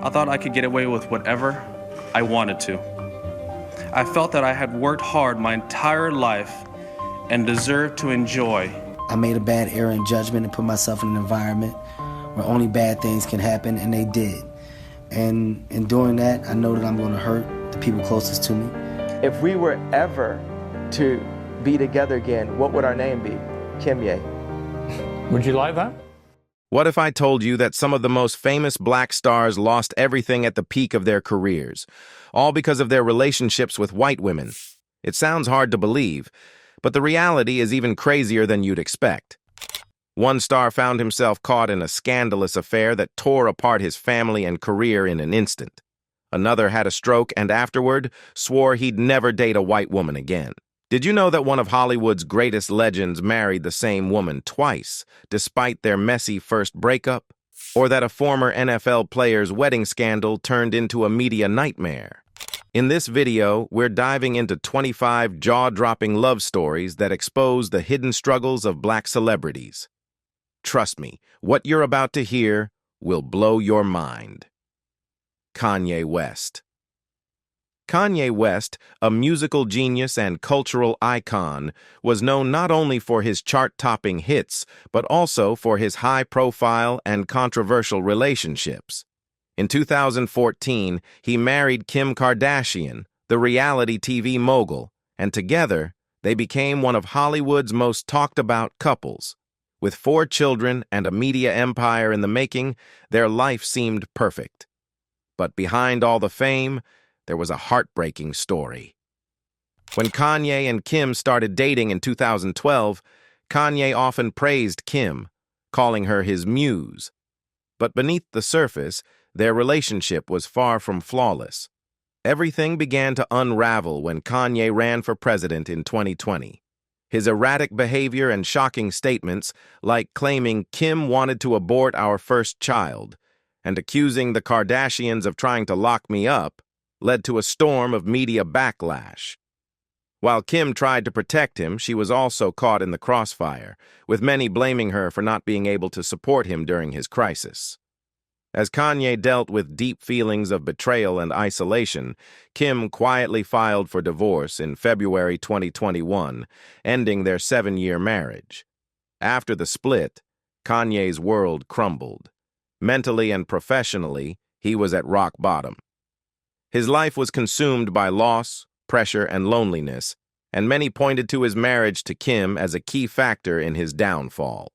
I thought I could get away with whatever I wanted to. I felt that I had worked hard my entire life and deserved to enjoy. I made a bad error in judgment and put myself in an environment where only bad things can happen, and they did. And in doing that, I know that I'm going to hurt the people closest to me. If we were ever to be together again, what would our name be? Kimye. Would you like that? What if I told you that some of the most famous black stars lost everything at the peak of their careers, all because of their relationships with white women? It sounds hard to believe, but the reality is even crazier than you'd expect. One star found himself caught in a scandalous affair that tore apart his family and career in an instant. Another had a stroke and afterward swore he'd never date a white woman again. Did you know that one of Hollywood's greatest legends married the same woman twice, despite their messy first breakup? Or that a former NFL player's wedding scandal turned into a media nightmare? In this video, we're diving into 25 jaw-dropping love stories that expose the hidden struggles of black celebrities. Trust me, what you're about to hear will blow your mind. Kanye West. Kanye West, a musical genius and cultural icon, was known not only for his chart-topping hits, but also for his high-profile and controversial relationships. In 2014, he married Kim Kardashian, the reality TV mogul, and together, they became one of Hollywood's most talked-about couples. With 4 children and a media empire in the making, their life seemed perfect. But behind all the fame, there was a heartbreaking story. When Kanye and Kim started dating in 2012, Kanye often praised Kim, calling her his muse. But beneath the surface, their relationship was far from flawless. Everything began to unravel when Kanye ran for president in 2020. His erratic behavior and shocking statements, like claiming Kim wanted to abort our first child and accusing the Kardashians of trying to lock me up, led to a storm of media backlash. While Kim tried to protect him, she was also caught in the crossfire, with many blaming her for not being able to support him during his crisis. As Kanye dealt with deep feelings of betrayal and isolation, Kim quietly filed for divorce in February 2021, ending their 7-year marriage. After the split, Kanye's world crumbled. Mentally and professionally, he was at rock bottom. His life was consumed by loss, pressure, and loneliness, and many pointed to his marriage to Kim as a key factor in his downfall.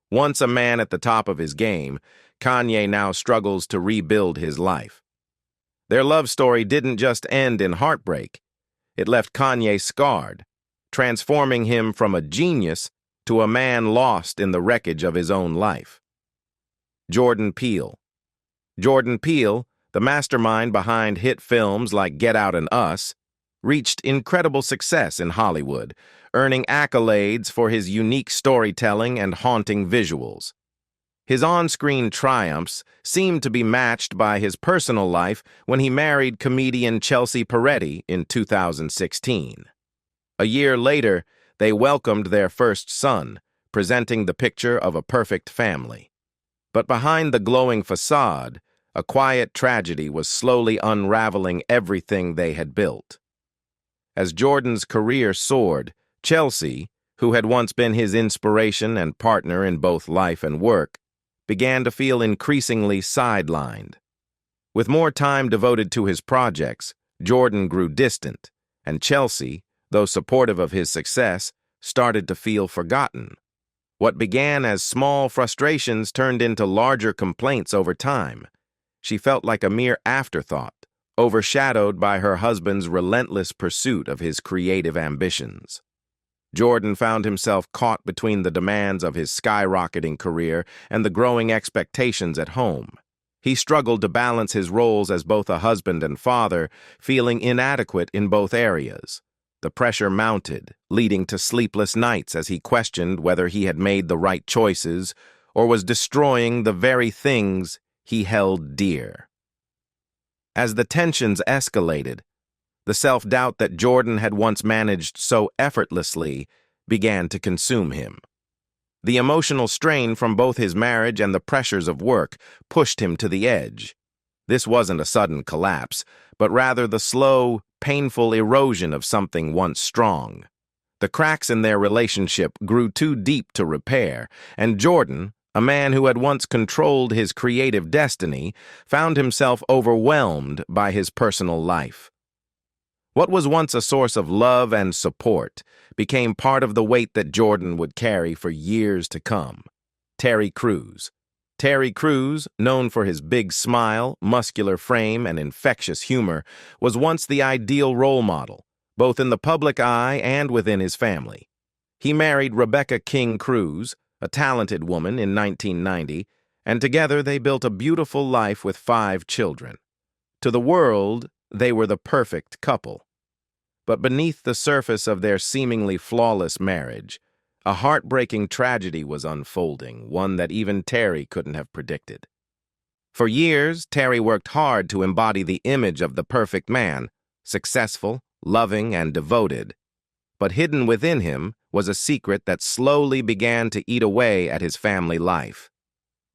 Once a man at the top of his game, Kanye now struggles to rebuild his life. Their love story didn't just end in heartbreak. It left Kanye scarred, transforming him from a genius to a man lost in the wreckage of his own life. Jordan Peele. Jordan Peele, the mastermind behind hit films like Get Out and Us, reached incredible success in Hollywood, earning accolades for his unique storytelling and haunting visuals. His on-screen triumphs seemed to be matched by his personal life when he married comedian Chelsea Peretti in 2016. A year later, they welcomed their first son, presenting the picture of a perfect family. But behind the glowing facade, a quiet tragedy was slowly unraveling everything they had built. As Jordan's career soared, Chelsea, who had once been his inspiration and partner in both life and work, began to feel increasingly sidelined. With more time devoted to his projects, Jordan grew distant, and Chelsea, though supportive of his success, started to feel forgotten. What began as small frustrations turned into larger complaints over time. She felt like a mere afterthought, overshadowed by her husband's relentless pursuit of his creative ambitions. Jordan found himself caught between the demands of his skyrocketing career and the growing expectations at home. He struggled to balance his roles as both a husband and father, feeling inadequate in both areas. The pressure mounted, leading to sleepless nights as he questioned whether he had made the right choices or was destroying the very things he held dear. As the tensions escalated, the self-doubt that Jordan had once managed so effortlessly began to consume him. The emotional strain from both his marriage and the pressures of work pushed him to the edge. This wasn't a sudden collapse, but rather the slow, painful erosion of something once strong. The cracks in their relationship grew too deep to repair, and Jordan, a man who had once controlled his creative destiny, found himself overwhelmed by his personal life. What was once a source of love and support became part of the weight that Jordan would carry for years to come. Terry Crews. Terry Crews, known for his big smile, muscular frame, and infectious humor, was once the ideal role model, both in the public eye and within his family. He married Rebecca King Crews, a talented woman, in 1990, and together they built a beautiful life with 5 children. To the world, they were the perfect couple. But beneath the surface of their seemingly flawless marriage, a heartbreaking tragedy was unfolding, one that even Terry couldn't have predicted. For years, Terry worked hard to embody the image of the perfect man, successful, loving, and devoted. But hidden within him was a secret that slowly began to eat away at his family life.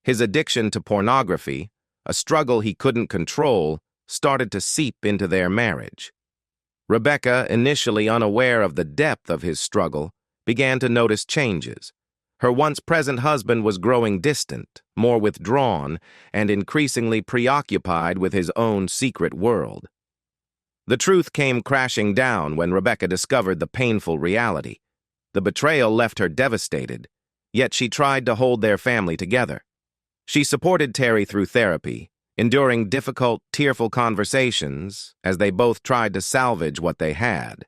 His addiction to pornography, a struggle he couldn't control, started to seep into their marriage. Rebecca, initially unaware of the depth of his struggle, began to notice changes. Her once-present husband was growing distant, more withdrawn, and increasingly preoccupied with his own secret world. The truth came crashing down when Rebecca discovered the painful reality. The betrayal left her devastated, yet she tried to hold their family together. She supported Terry through therapy, enduring difficult, tearful conversations as they both tried to salvage what they had.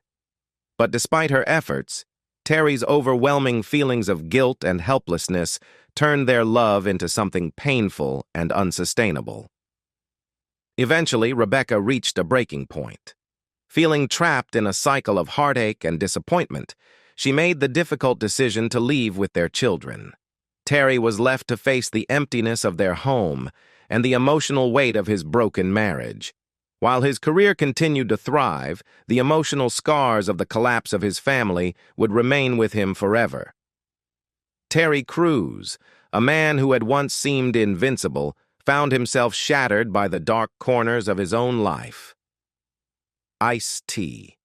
But despite her efforts, Terry's overwhelming feelings of guilt and helplessness turned their love into something painful and unsustainable. Eventually, Rebecca reached a breaking point. Feeling trapped in a cycle of heartache and disappointment, she made the difficult decision to leave with their children. Terry was left to face the emptiness of their home and the emotional weight of his broken marriage. While his career continued to thrive, the emotional scars of the collapse of his family would remain with him forever. Terry Crews, a man who had once seemed invincible, found himself shattered by the dark corners of his own life. Ice-T.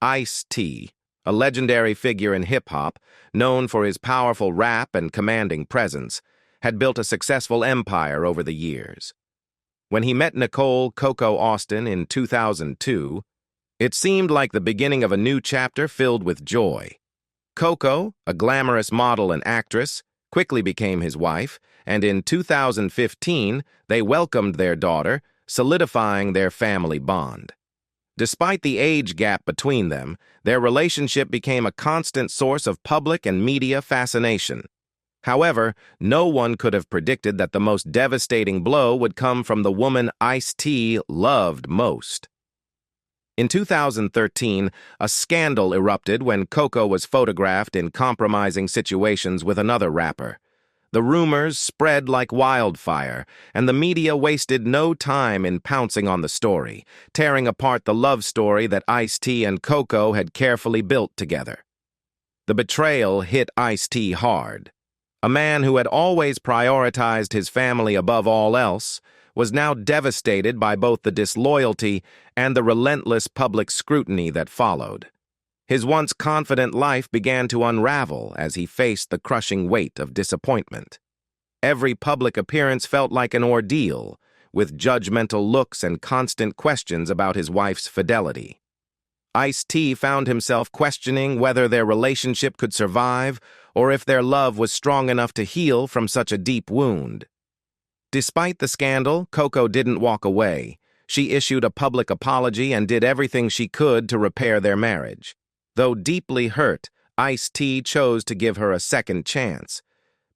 Ice-T, a legendary figure in hip-hop, known for his powerful rap and commanding presence, had built a successful empire over the years. When he met Nicole Coco Austin in 2002, it seemed like the beginning of a new chapter filled with joy. Coco, a glamorous model and actress, quickly became his wife, and in 2015, they welcomed their daughter, solidifying their family bond. Despite the age gap between them, their relationship became a constant source of public and media fascination. However, no one could have predicted that the most devastating blow would come from the woman Ice-T loved most. In 2013, a scandal erupted when Coco was photographed in compromising situations with another rapper. The rumors spread like wildfire, and the media wasted no time in pouncing on the story, tearing apart the love story that Ice-T and Coco had carefully built together. The betrayal hit Ice-T hard. A man who had always prioritized his family above all else was now devastated by both the disloyalty and the relentless public scrutiny that followed. His once confident life began to unravel as he faced the crushing weight of disappointment. Every public appearance felt like an ordeal, with judgmental looks and constant questions about his wife's fidelity. Ice-T found himself questioning whether their relationship could survive or if their love was strong enough to heal from such a deep wound. Despite the scandal, Coco didn't walk away. She issued a public apology and did everything she could to repair their marriage. Though deeply hurt, Ice-T chose to give her a second chance.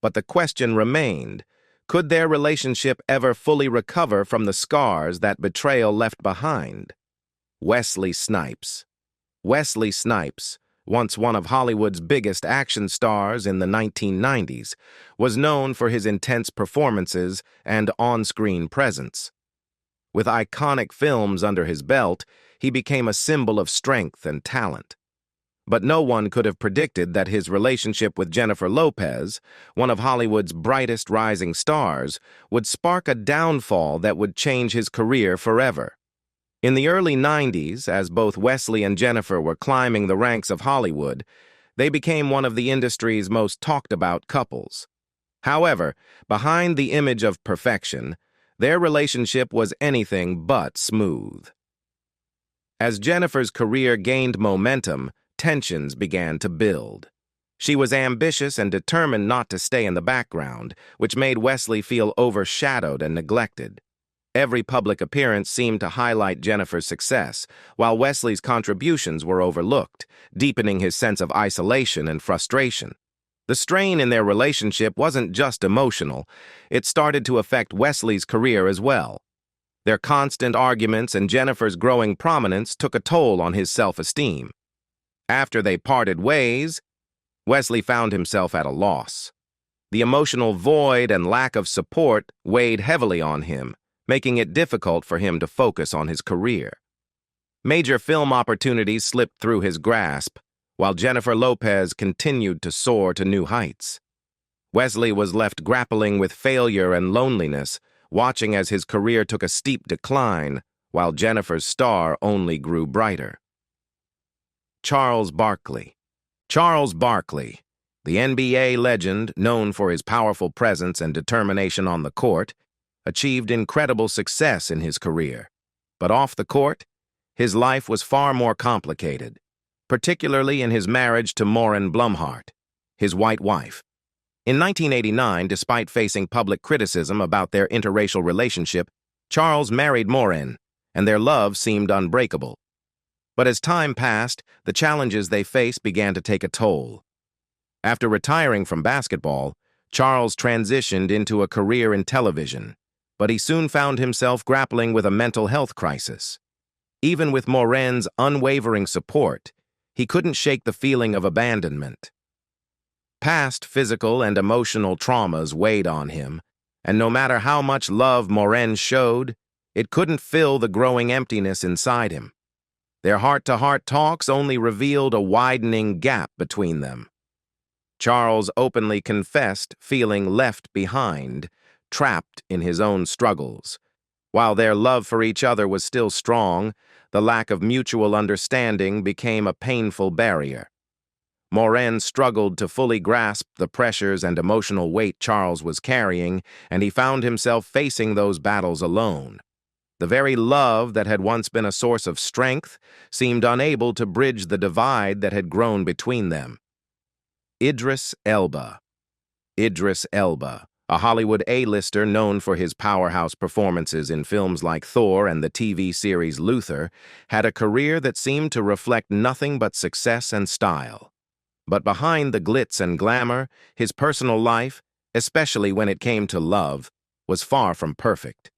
But the question remained, could their relationship ever fully recover from the scars that betrayal left behind? Wesley Snipes. Wesley Snipes, once one of Hollywood's biggest action stars in the 1990s, was known for his intense performances and on-screen presence. With iconic films under his belt, he became a symbol of strength and talent. But no one could have predicted that his relationship with Jennifer Lopez, one of Hollywood's brightest rising stars, would spark a downfall that would change his career forever. In the early 90s, as both Wesley and Jennifer were climbing the ranks of Hollywood, they became one of the industry's most talked-about couples. However, behind the image of perfection, their relationship was anything but smooth. As Jennifer's career gained momentum, tensions began to build. She was ambitious and determined not to stay in the background, which made Wesley feel overshadowed and neglected. Every public appearance seemed to highlight Jennifer's success, while Wesley's contributions were overlooked, deepening his sense of isolation and frustration. The strain in their relationship wasn't just emotional, it started to affect Wesley's career as well. Their constant arguments and Jennifer's growing prominence took a toll on his self-esteem. After they parted ways, Wesley found himself at a loss. The emotional void and lack of support weighed heavily on him, making it difficult for him to focus on his career. Major film opportunities slipped through his grasp, while Jennifer Lopez continued to soar to new heights. Wesley was left grappling with failure and loneliness, watching as his career took a steep decline, while Jennifer's star only grew brighter. Charles Barkley. Charles Barkley, the NBA legend known for his powerful presence and determination on the court, achieved incredible success in his career. But off the court, his life was far more complicated, particularly in his marriage to Maureen Blumhardt, his white wife. In 1989, despite facing public criticism about their interracial relationship, Charles married Maureen, and their love seemed unbreakable. But as time passed, the challenges they faced began to take a toll. After retiring from basketball, Charles transitioned into a career in television, but he soon found himself grappling with a mental health crisis. Even with Maureen's unwavering support, he couldn't shake the feeling of abandonment. Past physical and emotional traumas weighed on him, and no matter how much love Maureen showed, it couldn't fill the growing emptiness inside him. Their heart-to-heart talks only revealed a widening gap between them. Charles openly confessed feeling left behind, trapped in his own struggles. While their love for each other was still strong, the lack of mutual understanding became a painful barrier. Maureen struggled to fully grasp the pressures and emotional weight Charles was carrying, and he found himself facing those battles alone. The very love that had once been a source of strength seemed unable to bridge the divide that had grown between them. Idris Elba. Idris Elba, a Hollywood A-lister known for his powerhouse performances in films like Thor and the TV series Luther, had a career that seemed to reflect nothing but success and style. But behind the glitz and glamour, his personal life, especially when it came to love, was far from perfect.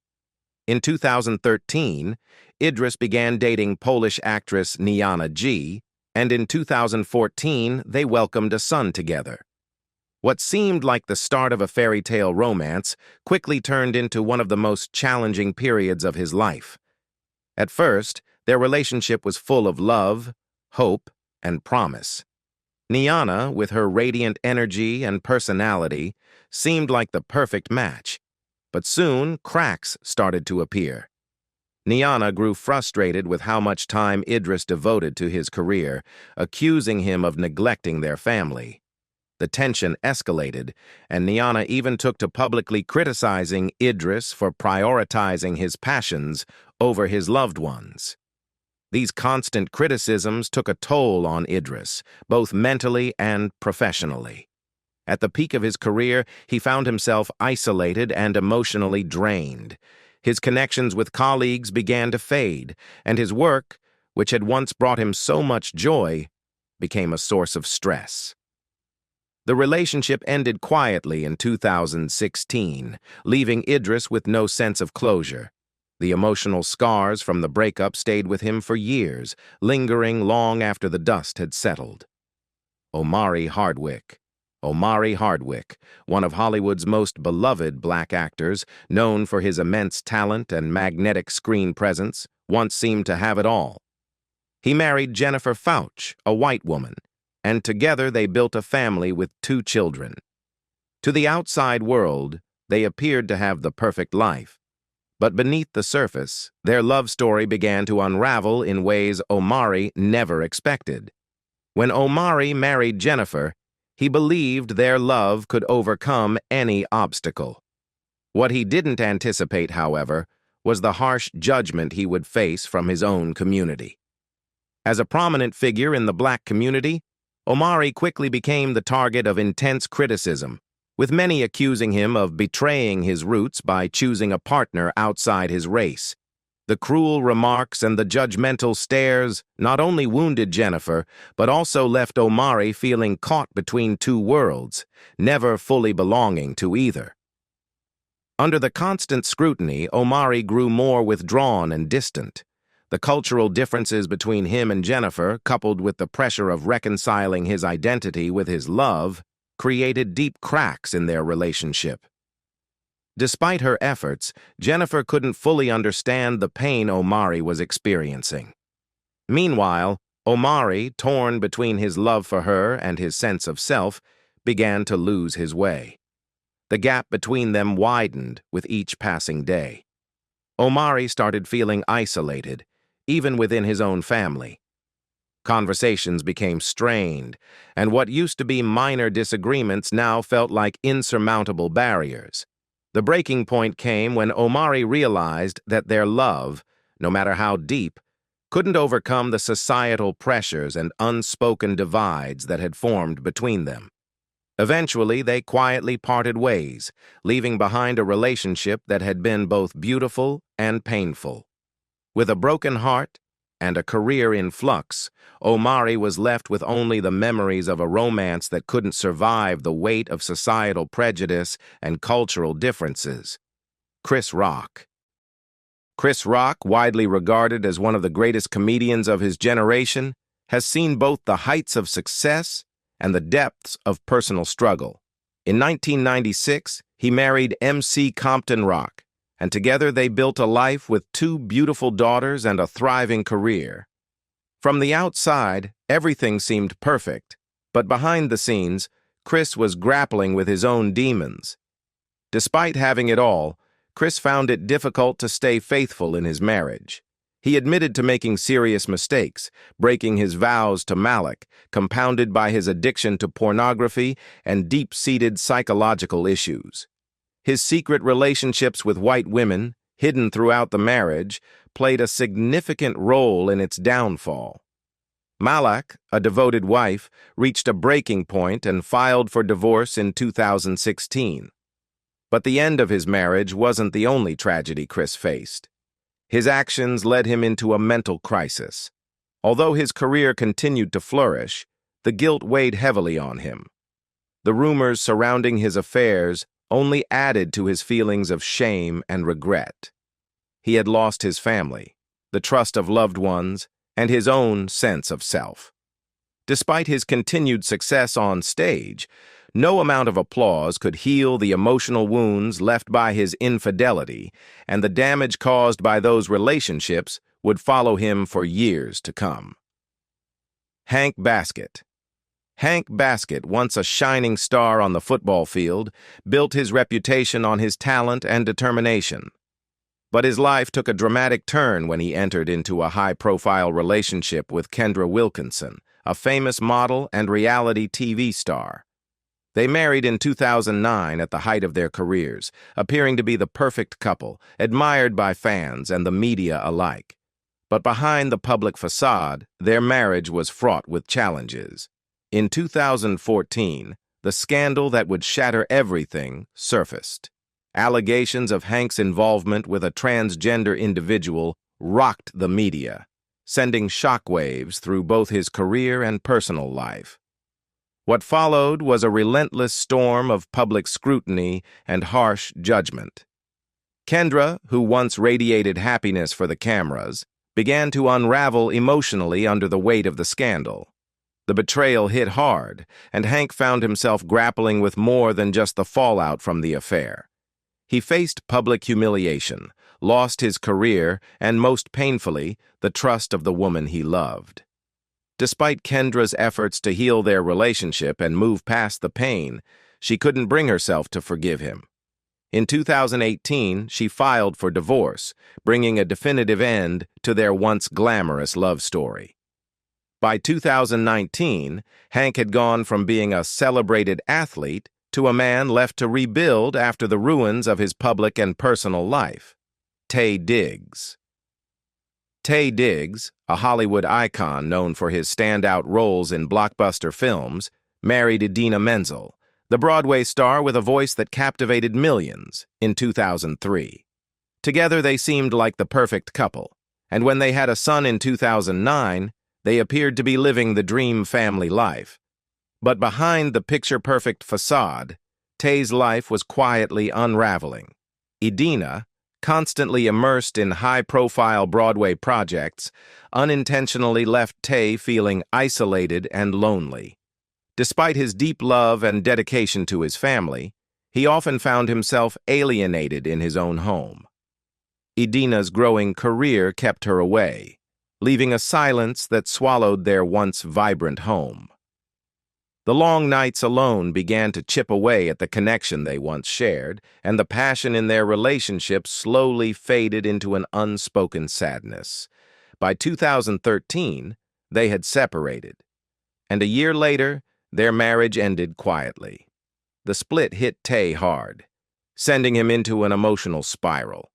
In 2013, Idris began dating Polish actress Niana G, and in 2014, they welcomed a son together. What seemed like the start of a fairy tale romance quickly turned into one of the most challenging periods of his life. At first, their relationship was full of love, hope, and promise. Niana, with her radiant energy and personality, seemed like the perfect match. But soon, cracks started to appear. Niana grew frustrated with how much time Idris devoted to his career, accusing him of neglecting their family. The tension escalated, and Niana even took to publicly criticizing Idris for prioritizing his passions over his loved ones. These constant criticisms took a toll on Idris, both mentally and professionally. At the peak of his career, he found himself isolated and emotionally drained. His connections with colleagues began to fade, and his work, which had once brought him so much joy, became a source of stress. The relationship ended quietly in 2016, leaving Idris with no sense of closure. The emotional scars from the breakup stayed with him for years, lingering long after the dust had settled. Omari Hardwick. Omari Hardwick, one of Hollywood's most beloved black actors, known for his immense talent and magnetic screen presence, once seemed to have it all. He married Jennifer Fouch, a white woman, and together they built a family with 2 children. To the outside world, they appeared to have the perfect life. But beneath the surface, their love story began to unravel in ways Omari never expected. When Omari married Jennifer, he believed their love could overcome any obstacle. What he didn't anticipate, however, was the harsh judgment he would face from his own community. As a prominent figure in the black community, Omari quickly became the target of intense criticism, with many accusing him of betraying his roots by choosing a partner outside his race. The cruel remarks and the judgmental stares not only wounded Jennifer, but also left Omari feeling caught between 2 worlds, never fully belonging to either. Under the constant scrutiny, Omari grew more withdrawn and distant. The cultural differences between him and Jennifer, coupled with the pressure of reconciling his identity with his love, created deep cracks in their relationship. Despite her efforts, Jennifer couldn't fully understand the pain Omari was experiencing. Meanwhile, Omari, torn between his love for her and his sense of self, began to lose his way. The gap between them widened with each passing day. Omari started feeling isolated, even within his own family. Conversations became strained, and what used to be minor disagreements now felt like insurmountable barriers. The breaking point came when Omari realized that their love, no matter how deep, couldn't overcome the societal pressures and unspoken divides that had formed between them. Eventually, they quietly parted ways, leaving behind a relationship that had been both beautiful and painful. With a broken heart and a career in flux, Omari was left with only the memories of a romance that couldn't survive the weight of societal prejudice and cultural differences. Chris Rock. Chris Rock, widely regarded as one of the greatest comedians of his generation, has seen both the heights of success and the depths of personal struggle. In 1996, he married MC Compton Rock, and together they built a life with 2 beautiful daughters and a thriving career. From the outside, everything seemed perfect, but behind the scenes, Chris was grappling with his own demons. Despite having it all, Chris found it difficult to stay faithful in his marriage. He admitted to making serious mistakes, breaking his vows to Malik, compounded by his addiction to pornography and deep-seated psychological issues. His secret relationships with white women, hidden throughout the marriage, played a significant role in its downfall. Malik, a devoted wife, reached a breaking point and filed for divorce in 2016. But the end of his marriage wasn't the only tragedy Chris faced. His actions led him into a mental crisis. Although his career continued to flourish, the guilt weighed heavily on him. The rumors surrounding his affairs only added to his feelings of shame and regret. He had lost his family, the trust of loved ones, and his own sense of self. Despite his continued success on stage, no amount of applause could heal the emotional wounds left by his infidelity, and the damage caused by those relationships would follow him for years to come. Hank Baskett. Hank Baskett, once a shining star on the football field, built his reputation on his talent and determination. But his life took a dramatic turn when he entered into a high-profile relationship with Kendra Wilkinson, a famous model and reality TV star. They married in 2009 at the height of their careers, appearing to be the perfect couple, admired by fans and the media alike. But behind the public facade, their marriage was fraught with challenges. In 2014, the scandal that would shatter everything surfaced. Allegations of Hank's involvement with a transgender individual rocked the media, sending shockwaves through both his career and personal life. What followed was a relentless storm of public scrutiny and harsh judgment. Kendra, who once radiated happiness for the cameras, began to unravel emotionally under the weight of the scandal. The betrayal hit hard, and Hank found himself grappling with more than just the fallout from the affair. He faced public humiliation, lost his career, and most painfully, the trust of the woman he loved. Despite Kendra's efforts to heal their relationship and move past the pain, she couldn't bring herself to forgive him. In 2018, she filed for divorce, bringing a definitive end to their once glamorous love story. By 2019, Hank had gone from being a celebrated athlete to a man left to rebuild after the ruins of his public and personal life. Taye Diggs. Taye Diggs, a Hollywood icon known for his standout roles in blockbuster films, married Idina Menzel, the Broadway star with a voice that captivated millions, in 2003. Together they seemed like the perfect couple, and when they had a son in 2009, they appeared to be living the dream family life. But behind the picture-perfect facade, Taye's life was quietly unraveling. Idina, constantly immersed in high-profile Broadway projects, unintentionally left Taye feeling isolated and lonely. Despite his deep love and dedication to his family, he often found himself alienated in his own home. Idina's growing career kept her away, leaving a silence that swallowed their once vibrant home. The long nights alone began to chip away at the connection they once shared, and the passion in their relationship slowly faded into an unspoken sadness. By 2013, they had separated, and a year later, their marriage ended quietly. The split hit Taye hard, sending him into an emotional spiral.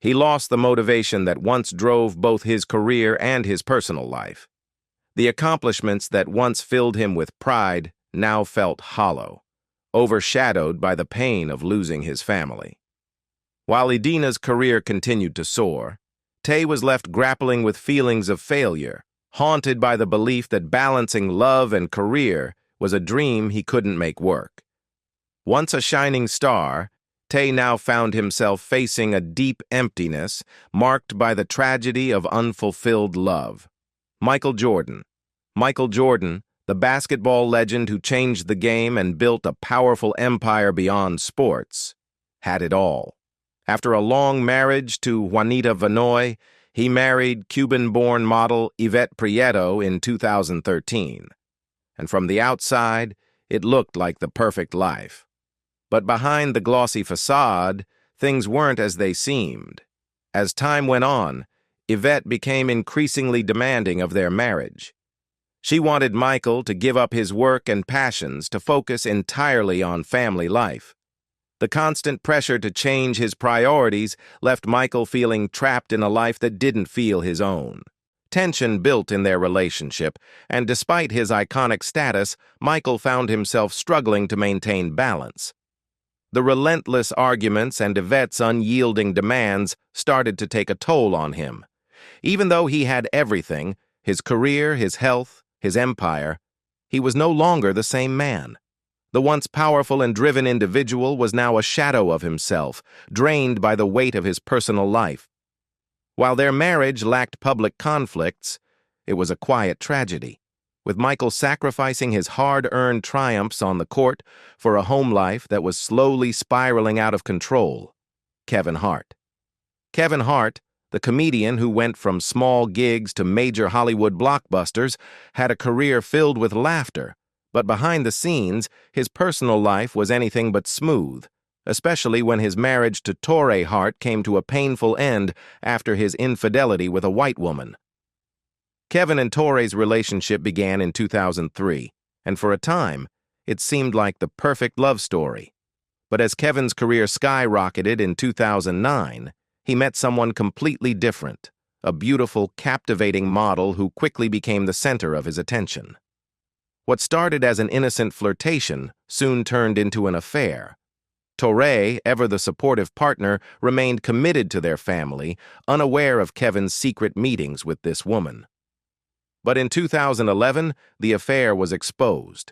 He lost the motivation that once drove both his career and his personal life. The accomplishments that once filled him with pride now felt hollow, overshadowed by the pain of losing his family. While Idina's career continued to soar, Taye was left grappling with feelings of failure, haunted by the belief that balancing love and career was a dream he couldn't make work. Once a shining star, Taye now found himself facing a deep emptiness marked by the tragedy of unfulfilled love. Michael Jordan, the basketball legend who changed the game and built a powerful empire beyond sports, had it all. After a long marriage to Juanita Vanoy, he married Cuban-born model Yvette Prieto in 2013. And from the outside, it looked like the perfect life. But behind the glossy facade, things weren't as they seemed. As time went on, Yvette became increasingly demanding of their marriage. She wanted Michael to give up his work and passions to focus entirely on family life. The constant pressure to change his priorities left Michael feeling trapped in a life that didn't feel his own. Tension built in their relationship, and despite his iconic status, Michael found himself struggling to maintain balance. The relentless arguments and Yvette's unyielding demands started to take a toll on him. Even though he had everything, his career, his health, his empire, he was no longer the same man. The once powerful and driven individual was now a shadow of himself, drained by the weight of his personal life. While their marriage lacked public conflicts, it was a quiet tragedy, with Michael sacrificing his hard-earned triumphs on the court for a home life that was slowly spiraling out of control. Kevin Hart. Kevin Hart, the comedian who went from small gigs to major Hollywood blockbusters, had a career filled with laughter, but behind the scenes, his personal life was anything but smooth, especially when his marriage to Torrey Hart came to a painful end after his infidelity with a white woman. Kevin and Torrey's relationship began in 2003, and for a time, it seemed like the perfect love story. But as Kevin's career skyrocketed in 2009, he met someone completely different, a beautiful, captivating model who quickly became the center of his attention. What started as an innocent flirtation soon turned into an affair. Torrey, ever the supportive partner, remained committed to their family, unaware of Kevin's secret meetings with this woman. But in 2011, the affair was exposed.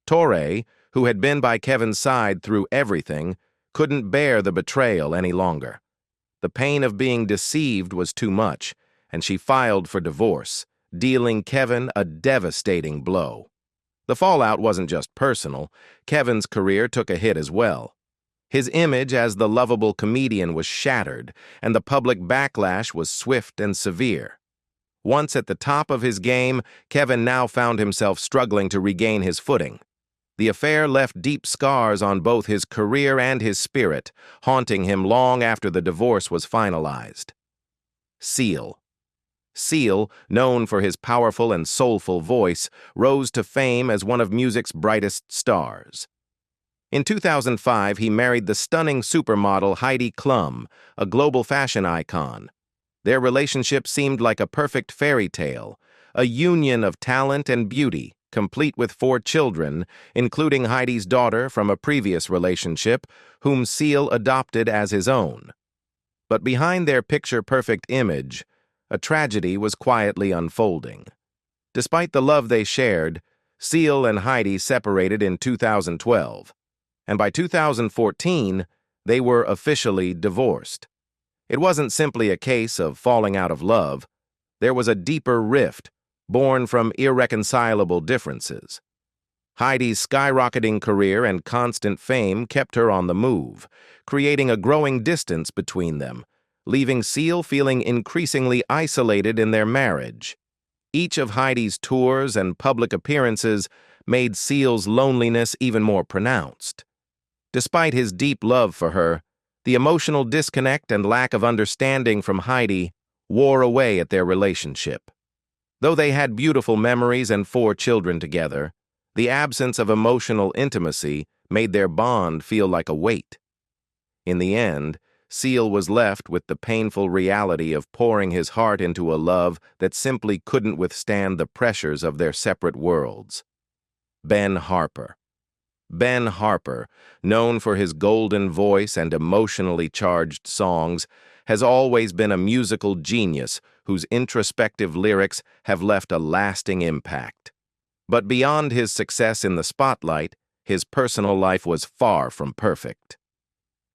Torrey, who had been by Kevin's side through everything, couldn't bear the betrayal any longer. The pain of being deceived was too much, and she filed for divorce, dealing Kevin a devastating blow. The fallout wasn't just personal. Kevin's career took a hit as well. His image as the lovable comedian was shattered, and the public backlash was swift and severe. Once at the top of his game, Kevin now found himself struggling to regain his footing. The affair left deep scars on both his career and his spirit, haunting him long after the divorce was finalized. Seal. Seal, known for his powerful and soulful voice, rose to fame as one of music's brightest stars. In 2005, he married the stunning supermodel Heidi Klum, a global fashion icon. Their relationship seemed like a perfect fairy tale, a union of talent and beauty, complete with 4 children, including Heidi's daughter from a previous relationship, whom Seal adopted as his own. But behind their picture-perfect image, a tragedy was quietly unfolding. Despite the love they shared, Seal and Heidi separated in 2012, and by 2014, they were officially divorced. It wasn't simply a case of falling out of love. There was a deeper rift, born from irreconcilable differences. Heidi's skyrocketing career and constant fame kept her on the move, creating a growing distance between them, leaving Seal feeling increasingly isolated in their marriage. Each of Heidi's tours and public appearances made Seal's loneliness even more pronounced. Despite his deep love for her, the emotional disconnect and lack of understanding from Heidi wore away at their relationship. Though they had beautiful memories and 4 children together, the absence of emotional intimacy made their bond feel like a weight. In the end, Seal was left with the painful reality of pouring his heart into a love that simply couldn't withstand the pressures of their separate worlds. Ben Harper. Ben Harper, known for his golden voice and emotionally charged songs, has always been a musical genius whose introspective lyrics have left a lasting impact. But beyond his success in the spotlight, his personal life was far from perfect.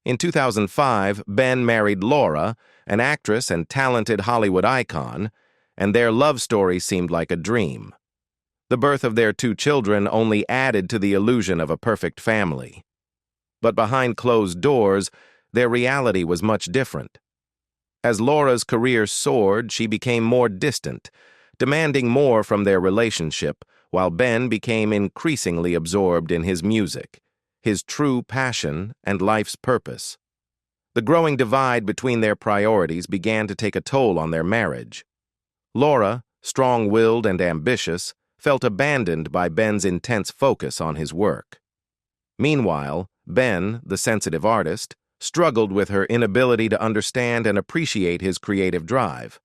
In 2005, Ben married Laura, an actress and talented Hollywood icon, and their love story seemed like a dream. The birth of their 2 children only added to the illusion of a perfect family. But behind closed doors, their reality was much different. As Laura's career soared, she became more distant, demanding more from their relationship, while Ben became increasingly absorbed in his music, his true passion and life's purpose. The growing divide between their priorities began to take a toll on their marriage. Laura, strong-willed and ambitious, felt abandoned by Ben's intense focus on his work. Meanwhile, Ben, the sensitive artist, struggled with her inability to understand and appreciate his creative drive.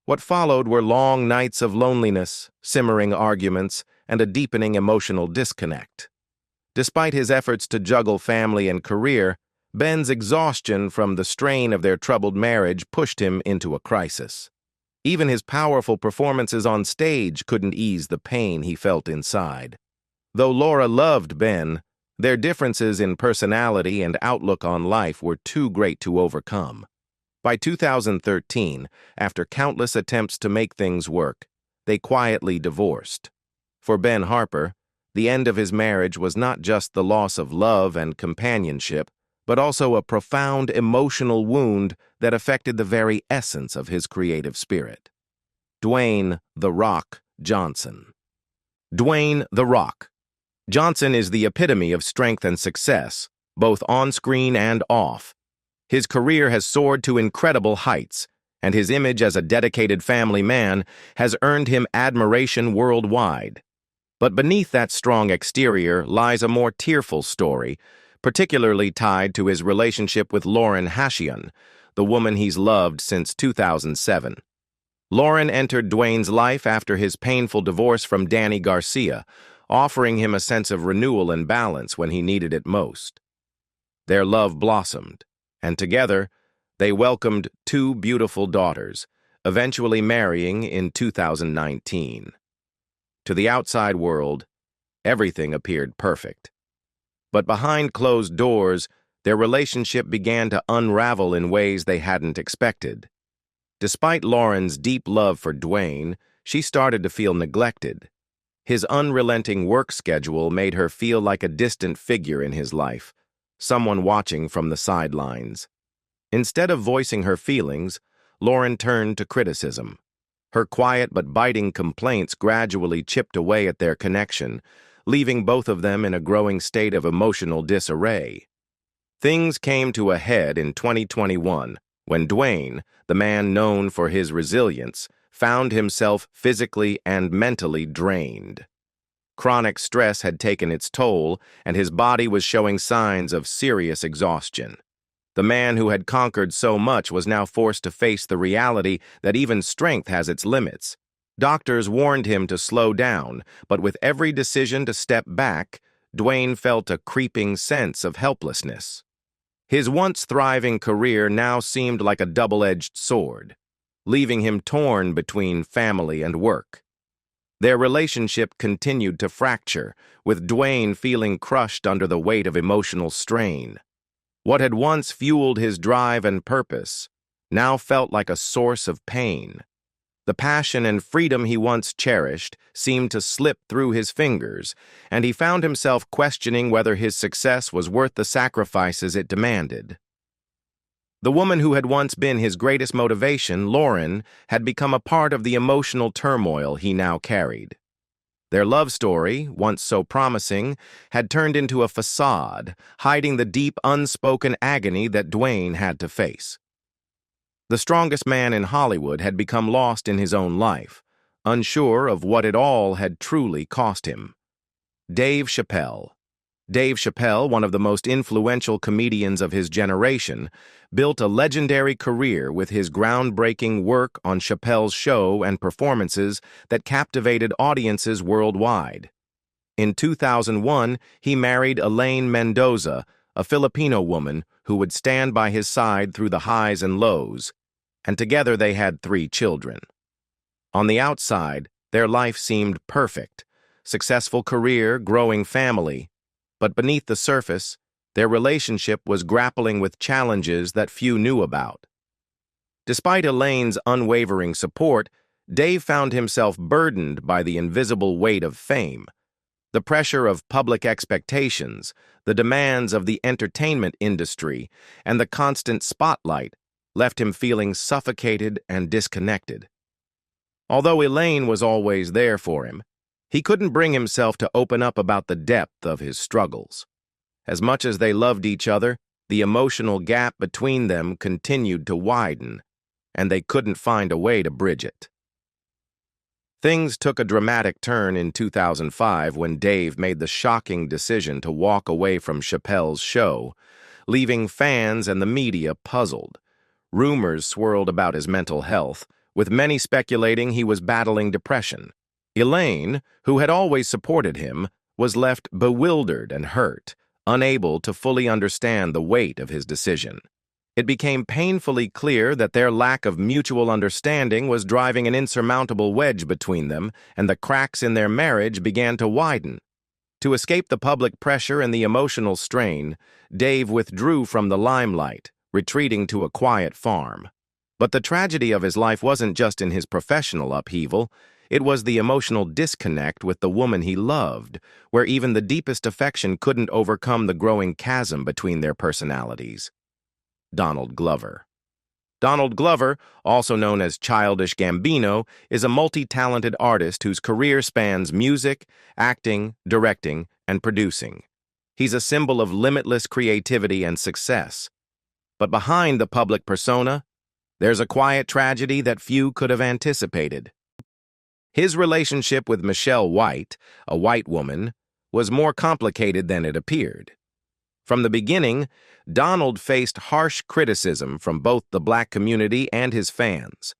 What followed were long nights of loneliness, simmering arguments, and a deepening emotional disconnect. Despite his efforts to juggle family and career, Ben's exhaustion from the strain of their troubled marriage pushed him into a crisis. Even his powerful performances on stage couldn't ease the pain he felt inside. Though Laura loved Ben, their differences in personality and outlook on life were too great to overcome. By 2013, after countless attempts to make things work, they quietly divorced. For Ben Harper, the end of his marriage was not just the loss of love and companionship, but also a profound emotional wound that affected the very essence of his creative spirit. Dwayne "The Rock" Johnson. Dwayne "The Rock" Johnson is the epitome of strength and success, both on-screen and off. His career has soared to incredible heights, and his image as a dedicated family man has earned him admiration worldwide. But beneath that strong exterior lies a more tearful story, particularly tied to his relationship with Lauren Hashian, the woman he's loved since 2007. Lauren entered Dwayne's life after his painful divorce from Danny Garcia, offering him a sense of renewal and balance when he needed it most. Their love blossomed, and together, they welcomed 2 beautiful daughters, eventually marrying in 2019. To the outside world, everything appeared perfect. But behind closed doors, their relationship began to unravel in ways they hadn't expected. Despite Lauren's deep love for Dwayne, she started to feel neglected. His unrelenting work schedule made her feel like a distant figure in his life, someone watching from the sidelines. Instead of voicing her feelings, Lauren turned to criticism. Her quiet but biting complaints gradually chipped away at their connection, leaving both of them in a growing state of emotional disarray. Things came to a head in 2021 when Dwayne, the man known for his resilience, found himself physically and mentally drained. Chronic stress had taken its toll, and his body was showing signs of serious exhaustion. The man who had conquered so much was now forced to face the reality that even strength has its limits. Doctors warned him to slow down, but with every decision to step back, Dwayne felt a creeping sense of helplessness. His once thriving career now seemed like a double-edged sword, leaving him torn between family and work. Their relationship continued to fracture, with Dwayne feeling crushed under the weight of emotional strain. What had once fueled his drive and purpose now felt like a source of pain. The passion and freedom he once cherished seemed to slip through his fingers, and he found himself questioning whether his success was worth the sacrifices it demanded. The woman who had once been his greatest motivation, Lauren, had become a part of the emotional turmoil he now carried. Their love story, once so promising, had turned into a facade, hiding the deep, unspoken agony that Dwayne had to face. The strongest man in Hollywood had become lost in his own life, unsure of what it all had truly cost him. Dave Chappelle. Dave Chappelle, one of the most influential comedians of his generation, built a legendary career with his groundbreaking work on Chappelle's show and performances that captivated audiences worldwide. In 2001, he married Elaine Mendoza, a Filipino woman who would stand by his side through the highs and lows, and together they had 3 children. On the outside, their life seemed perfect: successful career, growing family. But beneath the surface, their relationship was grappling with challenges that few knew about. Despite Elaine's unwavering support, Dave found himself burdened by the invisible weight of fame. The pressure of public expectations, the demands of the entertainment industry, and the constant spotlight left him feeling suffocated and disconnected. Although Elaine was always there for him, he couldn't bring himself to open up about the depth of his struggles. As much as they loved each other, the emotional gap between them continued to widen, and they couldn't find a way to bridge it. Things took a dramatic turn in 2005 when Dave made the shocking decision to walk away from Chappelle's show, leaving fans and the media puzzled. Rumors swirled about his mental health, with many speculating he was battling depression. Elaine, who had always supported him, was left bewildered and hurt, unable to fully understand the weight of his decision. It became painfully clear that their lack of mutual understanding was driving an insurmountable wedge between them, and the cracks in their marriage began to widen. To escape the public pressure and the emotional strain, Dave withdrew from the limelight, retreating to a quiet farm. But the tragedy of his life wasn't just in his professional upheaval. It was the emotional disconnect with the woman he loved, where even the deepest affection couldn't overcome the growing chasm between their personalities. Donald Glover. Donald Glover, also known as Childish Gambino, is a multi-talented artist whose career spans music, acting, directing, and producing. He's a symbol of limitless creativity and success. But behind the public persona, there's a quiet tragedy that few could have anticipated. His relationship with Michelle White, a white woman, was more complicated than it appeared. From the beginning, Donald faced harsh criticism from both the black community and his fans.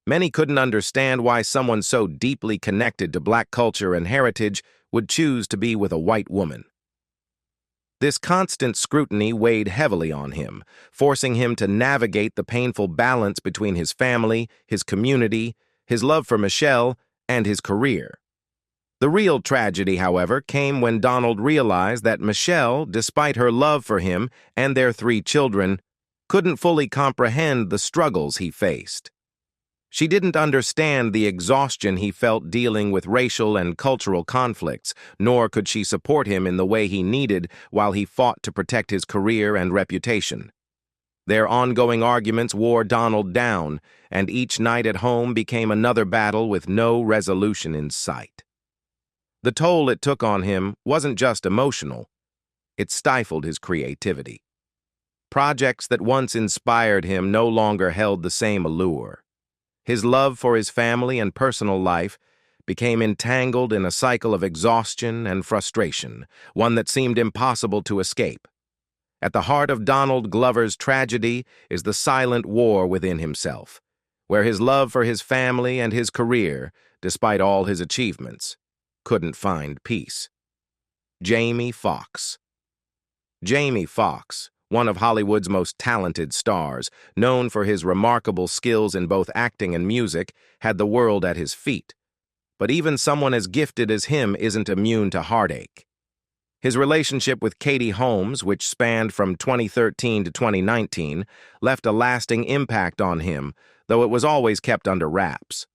Many couldn't understand why someone so deeply connected to black culture and heritage would choose to be with a white woman. This constant scrutiny weighed heavily on him, forcing him to navigate the painful balance between his family, his community, his love for Michelle, and his career. The real tragedy, however, came when Donald realized that Michelle, despite her love for him and their 3 children, couldn't fully comprehend the struggles he faced. She didn't understand the exhaustion he felt dealing with racial and cultural conflicts, nor could she support him in the way he needed while he fought to protect his career and reputation. Their ongoing arguments wore Donald down, and each night at home became another battle with no resolution in sight. The toll it took on him wasn't just emotional, it stifled his creativity. Projects that once inspired him no longer held the same allure. His love for his family and personal life became entangled in a cycle of exhaustion and frustration, one that seemed impossible to escape. At the heart of Donald Glover's tragedy is the silent war within himself, where his love for his family and his career, despite all his achievements, couldn't find peace. Jamie Foxx. Jamie Foxx, one of Hollywood's most talented stars, known for his remarkable skills in both acting and music, had the world at his feet. But even someone as gifted as him isn't immune to heartache. His relationship with Katie Holmes, which spanned from 2013 to 2019, left a lasting impact on him, though it was always kept under wraps.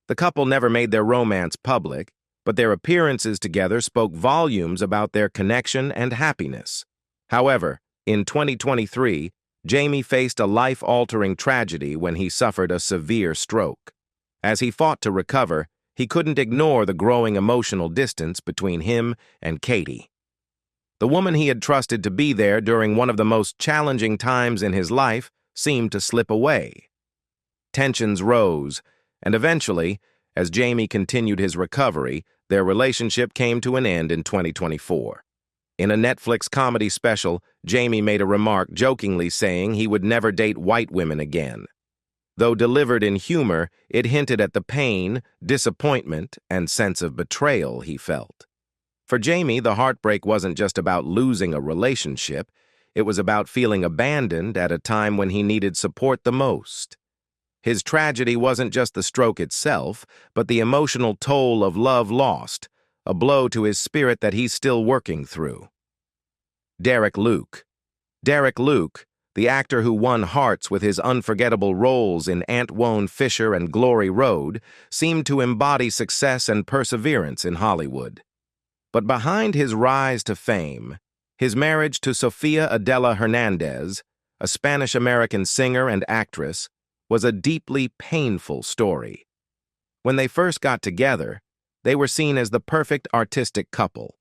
The couple never made their romance public, but their appearances together spoke volumes about their connection and happiness. However, in 2023, Jamie faced a life-altering tragedy when he suffered a severe stroke. As he fought to recover, he couldn't ignore the growing emotional distance between him and Katie. The woman he had trusted to be there during one of the most challenging times in his life seemed to slip away. Tensions rose, and eventually, as Jamie continued his recovery, their relationship came to an end in 2024. In a Netflix comedy special, Jamie made a remark jokingly saying he would never date white women again. Though delivered in humor, it hinted at the pain, disappointment, and sense of betrayal he felt. For Jamie, the heartbreak wasn't just about losing a relationship, it was about feeling abandoned at a time when he needed support the most. His tragedy wasn't just the stroke itself, but the emotional toll of love lost, a blow to his spirit that he's still working through. Derek Luke. Derek Luke, the actor who won hearts with his unforgettable roles in Antwone Fisher and Glory Road, seemed to embody success and perseverance in Hollywood. But behind his rise to fame, his marriage to Sofia Adela Hernandez, a Spanish-American singer and actress, was a deeply painful story. When they first got together, they were seen as the perfect artistic couple.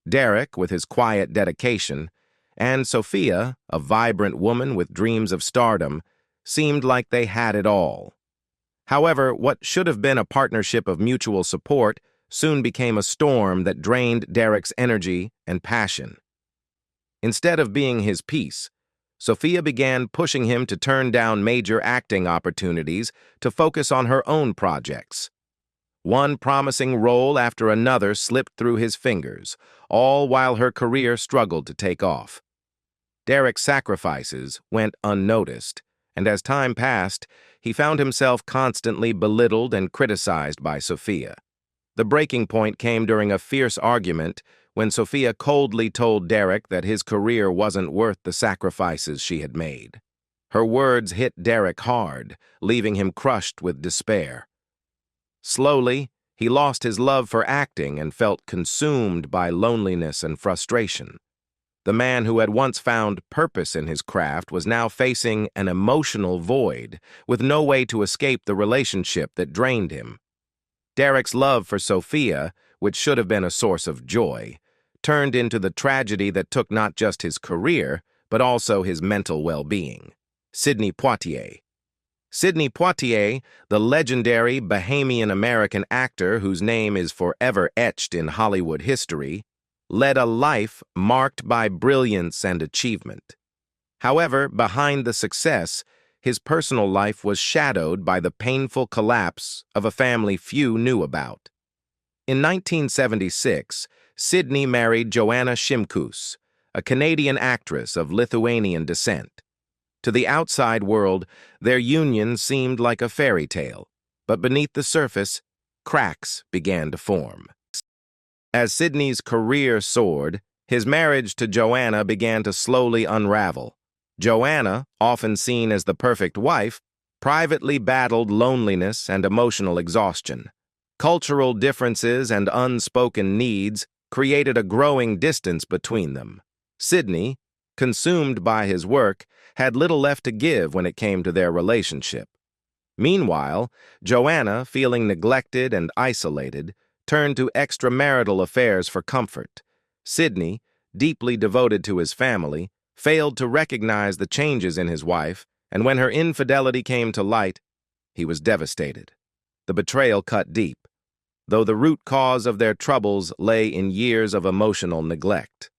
Derek, with his quiet dedication, and Sofia, a vibrant woman with dreams of stardom, seemed like they had it all. However, what should have been a partnership of mutual support soon became a storm that drained Derek's energy and passion. Instead of being his peace, Sofia began pushing him to turn down major acting opportunities to focus on her own projects. One promising role after another slipped through his fingers, all while her career struggled to take off. Derek's sacrifices went unnoticed, and as time passed, he found himself constantly belittled and criticized by Sofia. The breaking point came during a fierce argument when Sofia coldly told Derek that his career wasn't worth the sacrifices she had made. Her words hit Derek hard, leaving him crushed with despair. Slowly, he lost his love for acting and felt consumed by loneliness and frustration. The man who had once found purpose in his craft was now facing an emotional void, with no way to escape the relationship that drained him. Derek's love for Sofia, which should have been a source of joy, turned into the tragedy that took not just his career, but also his mental well-being. Sidney Poitier. Sidney Poitier, the legendary Bahamian-American actor whose name is forever etched in Hollywood history, led a life marked by brilliance and achievement. However, behind the success, his personal life was shadowed by the painful collapse of a family few knew about. In 1976, Sidney married Joanna Shimkus, a Canadian actress of Lithuanian descent. To the outside world, their union seemed like a fairy tale, but beneath the surface, cracks began to form. As Sidney's career soared, his marriage to Joanna began to slowly unravel. Joanna, often seen as the perfect wife, privately battled loneliness and emotional exhaustion. Cultural differences and unspoken needs created a growing distance between them. Sidney, consumed by his work, had little left to give when it came to their relationship. Meanwhile, Joanna, feeling neglected and isolated, turned to extramarital affairs for comfort. Sidney, deeply devoted to his family, failed to recognize the changes in his wife, and when her infidelity came to light, he was devastated. The betrayal cut deep, though the root cause of their troubles lay in years of emotional neglect.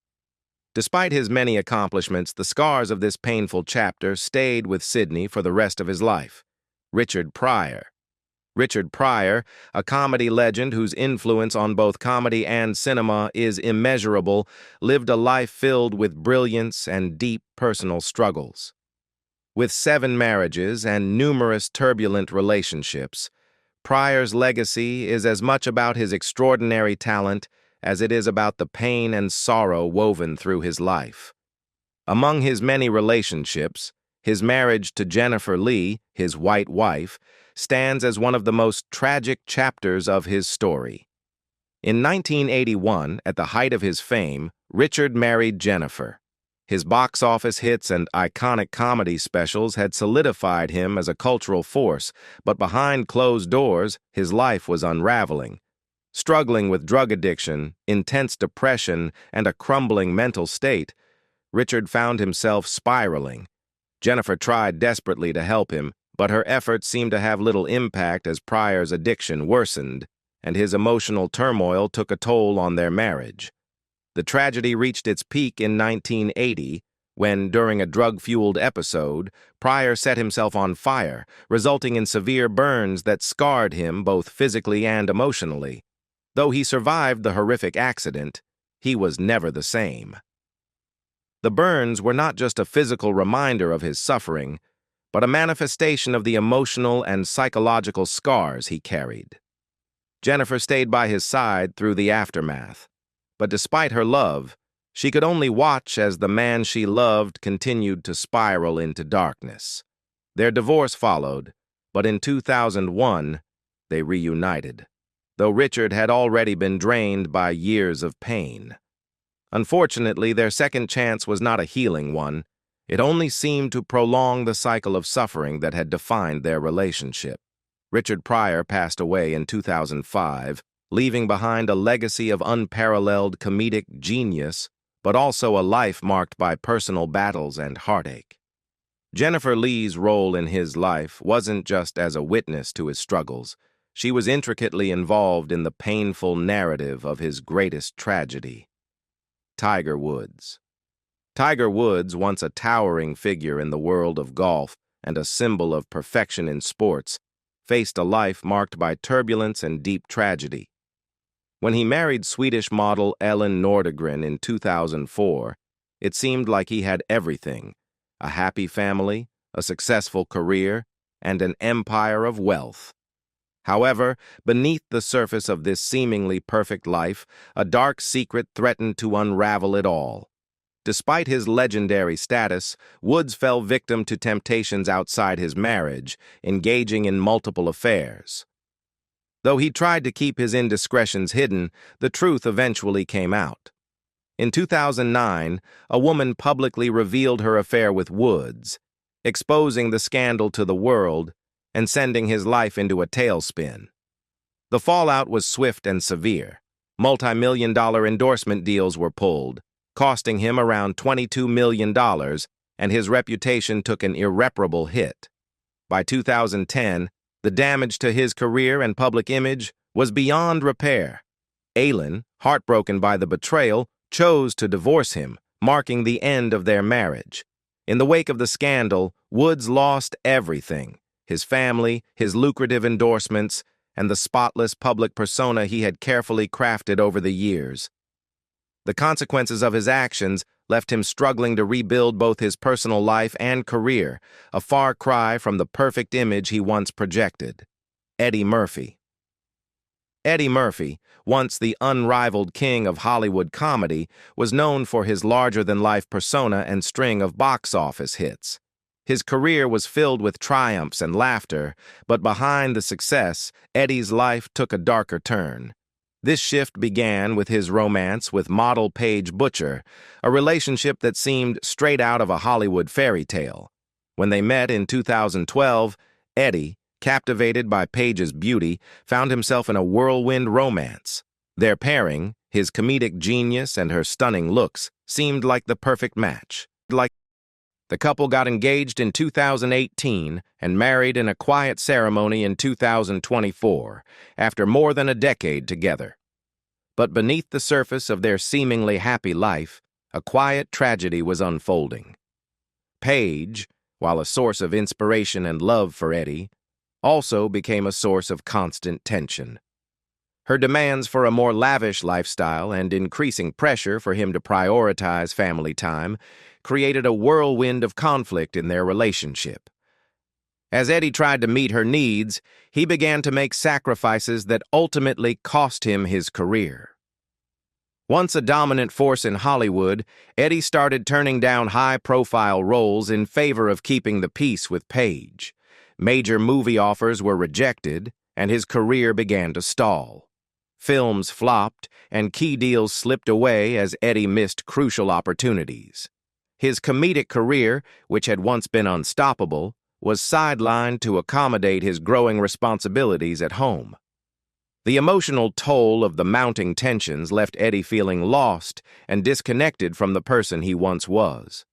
Despite his many accomplishments, the scars of this painful chapter stayed with Sidney for the rest of his life. Richard Pryor. Richard Pryor, a comedy legend whose influence on both comedy and cinema is immeasurable, lived a life filled with brilliance and deep personal struggles. With 7 marriages and numerous turbulent relationships, Pryor's legacy is as much about his extraordinary talent as it is about the pain and sorrow woven through his life. Among his many relationships, his marriage to Jennifer Lee, his white wife, stands as one of the most tragic chapters of his story. In 1981, at the height of his fame, Richard married Jennifer. His box office hits and iconic comedy specials had solidified him as a cultural force, but behind closed doors, his life was unraveling. Struggling with drug addiction, intense depression, and a crumbling mental state, Richard found himself spiraling. Jennifer tried desperately to help him, but her efforts seemed to have little impact as Pryor's addiction worsened, and his emotional turmoil took a toll on their marriage. The tragedy reached its peak in 1980, when, during a drug-fueled episode, Pryor set himself on fire, resulting in severe burns that scarred him both physically and emotionally. Though he survived the horrific accident, he was never the same. The burns were not just a physical reminder of his suffering, but a manifestation of the emotional and psychological scars he carried. Jennifer stayed by his side through the aftermath, but despite her love, she could only watch as the man she loved continued to spiral into darkness. Their divorce followed, but in 2001, they reunited, though Richard had already been drained by years of pain. Unfortunately, their second chance was not a healing one. It only seemed to prolong the cycle of suffering that had defined their relationship. Richard Pryor passed away in 2005, leaving behind a legacy of unparalleled comedic genius, but also a life marked by personal battles and heartache. Jennifer Lee's role in his life wasn't just as a witness to his struggles. She was intricately involved in the painful narrative of his greatest tragedy. Tiger Woods. Tiger Woods, once a towering figure in the world of golf and a symbol of perfection in sports, faced a life marked by turbulence and deep tragedy. When he married Swedish model Ellen Nordegren in 2004, it seemed like he had everything: a happy family, a successful career, and an empire of wealth. However, beneath the surface of this seemingly perfect life, a dark secret threatened to unravel it all. Despite his legendary status, Woods fell victim to temptations outside his marriage, engaging in multiple affairs. Though he tried to keep his indiscretions hidden, the truth eventually came out. In 2009, a woman publicly revealed her affair with Woods, exposing the scandal to the world and sending his life into a tailspin. The fallout was swift and severe. Multi-million-dollar endorsement deals were pulled, costing him around $22 million, and his reputation took an irreparable hit. By 2010, the damage to his career and public image was beyond repair. Ellen, heartbroken by the betrayal, chose to divorce him, marking the end of their marriage. In the wake of the scandal, Woods lost everything: his family, his lucrative endorsements, and the spotless public persona he had carefully crafted over the years. The consequences of his actions left him struggling to rebuild both his personal life and career, a far cry from the perfect image he once projected. Eddie Murphy. Eddie Murphy, once the unrivaled king of Hollywood comedy, was known for his larger-than-life persona and string of box office hits. His career was filled with triumphs and laughter, but behind the success, Eddie's life took a darker turn. This shift began with his romance with model Paige Butcher, a relationship that seemed straight out of a Hollywood fairy tale. When they met in 2012, Eddie, captivated by Paige's beauty, found himself in a whirlwind romance. Their pairing, his comedic genius and her stunning looks, seemed like the perfect match. The couple got engaged in 2018 and married in a quiet ceremony in 2024, after more than a decade together. But beneath the surface of their seemingly happy life, a quiet tragedy was unfolding. Paige, while a source of inspiration and love for Eddie, also became a source of constant tension. Her demands for a more lavish lifestyle and increasing pressure for him to prioritize family time created a whirlwind of conflict in their relationship. As Eddie tried to meet her needs, he began to make sacrifices that ultimately cost him his career. Once a dominant force in Hollywood, Eddie started turning down high-profile roles in favor of keeping the peace with Paige. Major movie offers were rejected, and his career began to stall. Films flopped, and key deals slipped away as Eddie missed crucial opportunities. His comedic career, which had once been unstoppable, was sidelined to accommodate his growing responsibilities at home. The emotional toll of the mounting tensions left Eddie feeling lost and disconnected from the person he once was.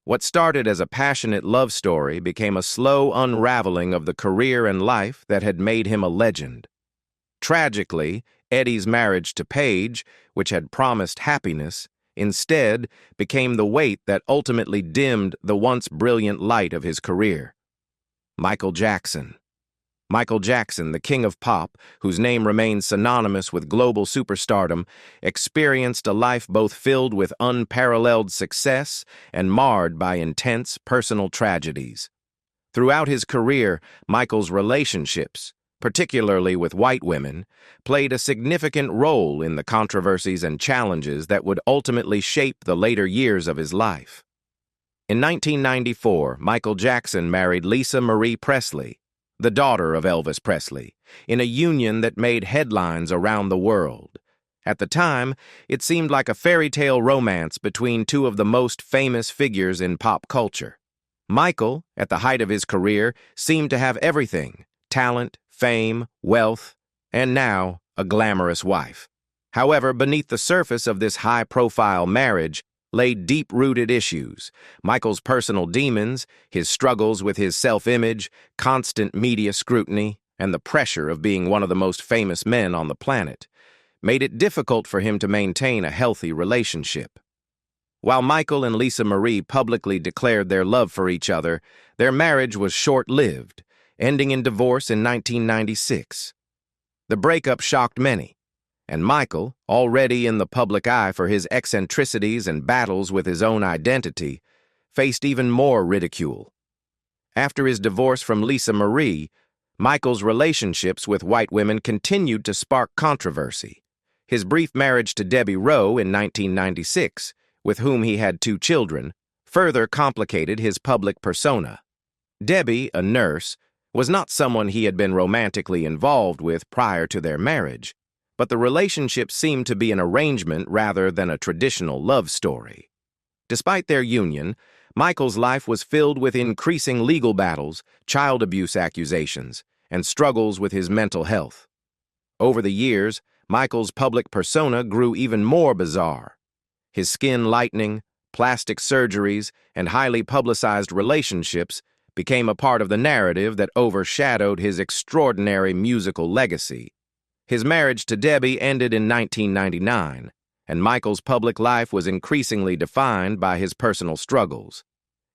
What started as a passionate love story became a slow unraveling of the career and life that had made him a legend. Tragically, Eddie's marriage to Paige, which had promised happiness, instead became the weight that ultimately dimmed the once brilliant light of his career. Michael Jackson. Michael Jackson, the king of pop, whose name remains synonymous with global superstardom, experienced a life both filled with unparalleled success and marred by intense personal tragedies. Throughout his career, Michael's relationships, particularly with white women, played a significant role in the controversies and challenges that would ultimately shape the later years of his life. In 1994, Michael Jackson married Lisa Marie Presley, the daughter of Elvis Presley, in a union that made headlines around the world. At the time, it seemed like a fairy tale romance between two of the most famous figures in pop culture. Michael, at the height of his career, seemed to have everything: talent, fame, wealth, and now a glamorous wife. However, beneath the surface of this high-profile marriage lay deep-rooted issues: Michael's personal demons, his struggles with his self-image, constant media scrutiny, and the pressure of being one of the most famous men on the planet made it difficult for him to maintain a healthy relationship. While Michael and Lisa Marie publicly declared their love for each other, their marriage was short-lived, ending in divorce in 1996. The breakup shocked many, and Michael, already in the public eye for his eccentricities and battles with his own identity, faced even more ridicule. After his divorce from Lisa Marie, Michael's relationships with white women continued to spark controversy. His brief marriage to Debbie Rowe in 1996, with whom he had 2 children, further complicated his public persona. Debbie, a nurse, was not someone he had been romantically involved with prior to their marriage, but the relationship seemed to be an arrangement rather than a traditional love story. Despite their union, Michael's life was filled with increasing legal battles, child abuse accusations, and struggles with his mental health. Over the years, Michael's public persona grew even more bizarre. His skin lightening, plastic surgeries, and highly publicized relationships became a part of the narrative that overshadowed his extraordinary musical legacy. His marriage to Debbie ended in 1999, and Michael's public life was increasingly defined by his personal struggles.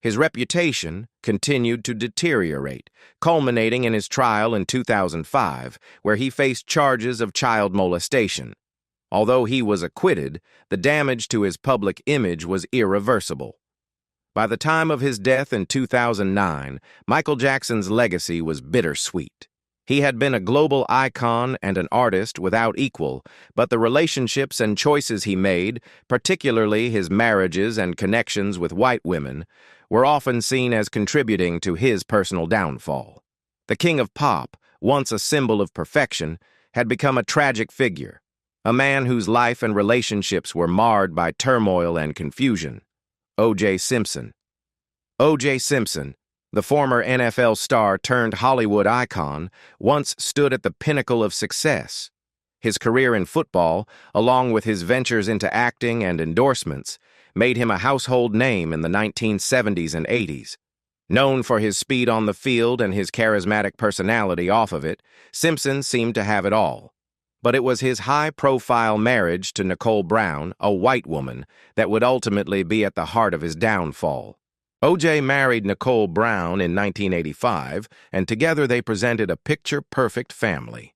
His reputation continued to deteriorate, culminating in his trial in 2005, where he faced charges of child molestation. Although he was acquitted, the damage to his public image was irreversible. By the time of his death in 2009, Michael Jackson's legacy was bittersweet. He had been a global icon and an artist without equal, but the relationships and choices he made, particularly his marriages and connections with white women, were often seen as contributing to his personal downfall. The king of pop, once a symbol of perfection, had become a tragic figure, a man whose life and relationships were marred by turmoil and confusion. O.J. Simpson. O.J. Simpson, the former NFL star turned Hollywood icon, once stood at the pinnacle of success. His career in football, along with his ventures into acting and endorsements, made him a household name in the 1970s and 80s. Known for his speed on the field and his charismatic personality off of it, Simpson seemed to have it all. But it was his high-profile marriage to Nicole Brown, a white woman, that would ultimately be at the heart of his downfall. O.J. married Nicole Brown in 1985, and together they presented a picture-perfect family.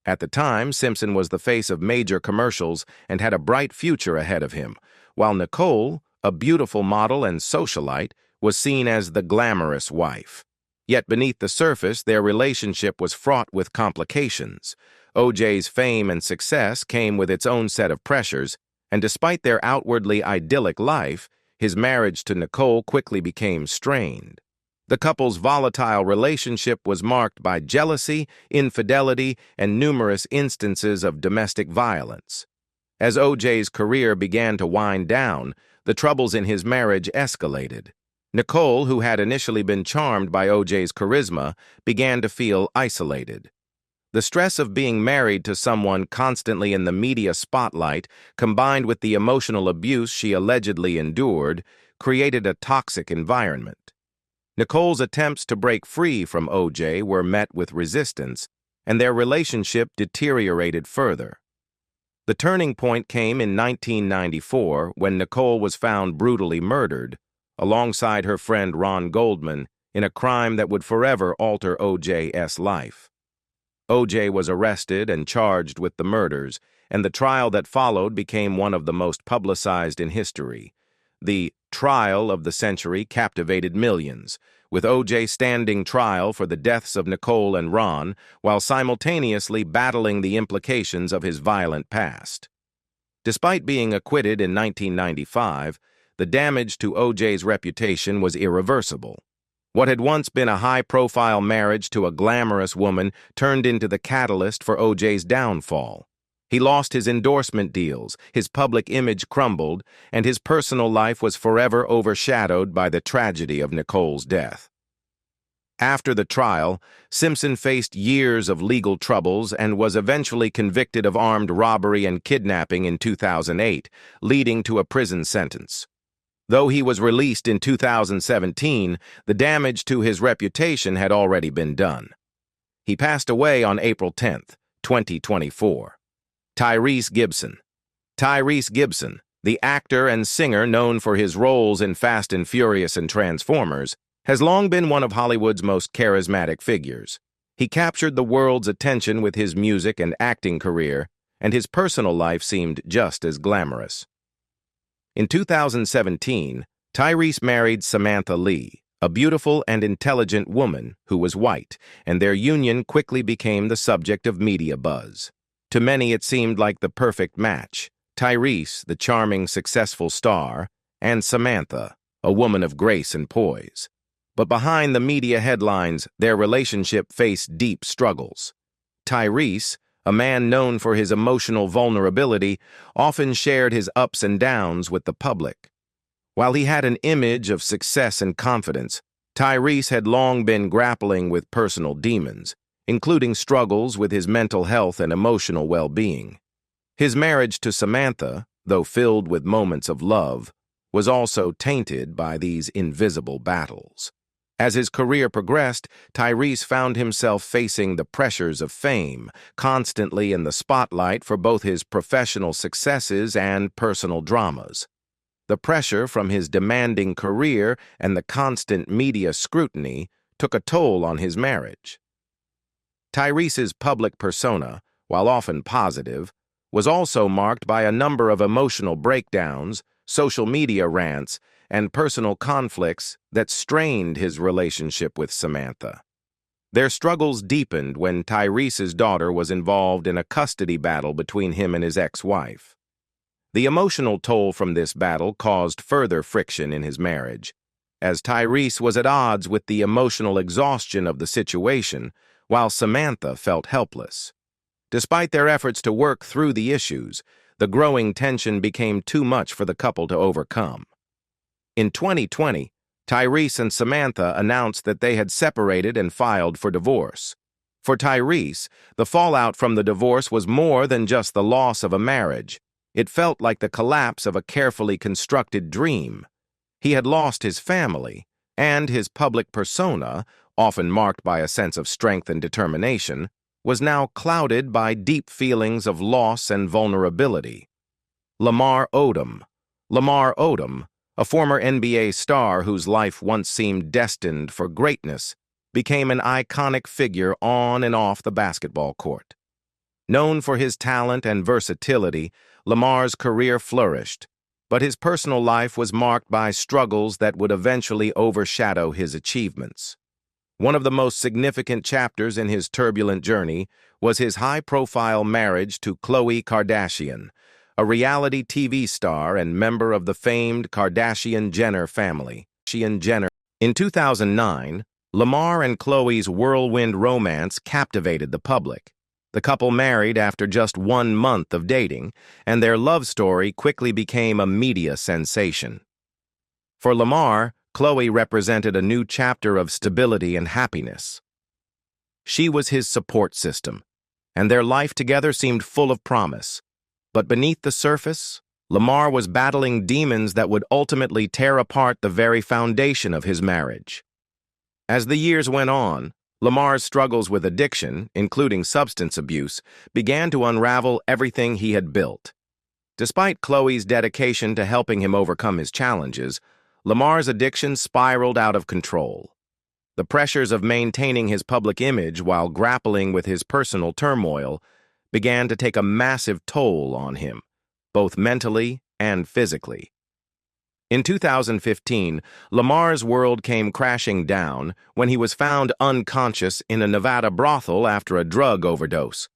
At the time, Simpson was the face of major commercials and had a bright future ahead of him, while Nicole, a beautiful model and socialite, was seen as the glamorous wife. Yet beneath the surface, their relationship was fraught with complications. O.J.'s fame and success came with its own set of pressures, and despite their outwardly idyllic life, his marriage to Nicole quickly became strained. The couple's volatile relationship was marked by jealousy, infidelity, and numerous instances of domestic violence. As O.J.'s career began to wind down, the troubles in his marriage escalated. Nicole, who had initially been charmed by O.J.'s charisma, began to feel isolated. The stress of being married to someone constantly in the media spotlight, combined with the emotional abuse she allegedly endured, created a toxic environment. Nicole's attempts to break free from O.J. were met with resistance, and their relationship deteriorated further. The turning point came in 1994 when Nicole was found brutally murdered, alongside her friend Ron Goldman, in a crime that would forever alter O.J.'s life. O.J. was arrested and charged with the murders, and the trial that followed became one of the most publicized in history. The trial of the century captivated millions, with O.J. standing trial for the deaths of Nicole and Ron, while simultaneously battling the implications of his violent past. Despite being acquitted in 1995, the damage to O.J.'s reputation was irreversible. What had once been a high-profile marriage to a glamorous woman turned into the catalyst for O.J.'s downfall. He lost his endorsement deals, his public image crumbled, and his personal life was forever overshadowed by the tragedy of Nicole's death. After the trial, Simpson faced years of legal troubles and was eventually convicted of armed robbery and kidnapping in 2008, leading to a prison sentence. Though he was released in 2017, the damage to his reputation had already been done. He passed away on April 10, 2024. Tyrese Gibson. Tyrese Gibson, the actor and singer known for his roles in Fast and Furious and Transformers, has long been one of Hollywood's most charismatic figures. He captured the world's attention with his music and acting career, and his personal life seemed just as glamorous. In 2017, Tyrese married Samantha Lee, a beautiful and intelligent woman who was white, and their union quickly became the subject of media buzz. To many, it seemed like the perfect match: Tyrese, the charming, successful star, and Samantha, a woman of grace and poise. But behind the media headlines, their relationship faced deep struggles. Tyrese, a man known for his emotional vulnerability, often shared his ups and downs with the public. While he had an image of success and confidence, Tyrese had long been grappling with personal demons, including struggles with his mental health and emotional well-being. His marriage to Samantha, though filled with moments of love, was also tainted by these invisible battles. As his career progressed, Tyrese found himself facing the pressures of fame, constantly in the spotlight for both his professional successes and personal dramas. The pressure from his demanding career and the constant media scrutiny took a toll on his marriage. Tyrese's public persona, while often positive, was also marked by a number of emotional breakdowns, social media rants, and personal conflicts that strained his relationship with Samantha. Their struggles deepened when Tyrese's daughter was involved in a custody battle between him and his ex-wife. The emotional toll from this battle caused further friction in his marriage. as Tyrese was at odds with the emotional exhaustion of the situation, while Samantha felt helpless. Despite their efforts to work through the issues, the growing tension became too much for the couple to overcome. In 2020, Tyrese and Samantha announced that they had separated and filed for divorce. For Tyrese, the fallout from the divorce was more than just the loss of a marriage. It felt like the collapse of a carefully constructed dream. He had lost his family, and his public persona, often marked by a sense of strength and determination, was now clouded by deep feelings of loss and vulnerability. Lamar Odom, a former NBA star whose life once seemed destined for greatness, became an iconic figure on and off the basketball court. Known for his talent and versatility, Lamar's career flourished, but his personal life was marked by struggles that would eventually overshadow his achievements. One of the most significant chapters in his turbulent journey was his high-profile marriage to Khloe Kardashian, a reality TV star and member of the famed Kardashian-Jenner family. In 2009, Lamar and Khloe's whirlwind romance captivated the public. The couple married after just 1 month of dating, and their love story quickly became a media sensation. For Lamar, Khloe represented a new chapter of stability and happiness. She was his support system, and their life together seemed full of promise. But beneath the surface, Lamar was battling demons that would ultimately tear apart the very foundation of his marriage. As the years went on, Lamar's struggles with addiction, including substance abuse, began to unravel everything he had built. Despite Khloe's dedication to helping him overcome his challenges, Lamar's addiction spiraled out of control. The pressures of maintaining his public image while grappling with his personal turmoil began to take a massive toll on him, both mentally and physically. In 2015, Lamar's world came crashing down when he was found unconscious in a Nevada brothel after a drug overdose.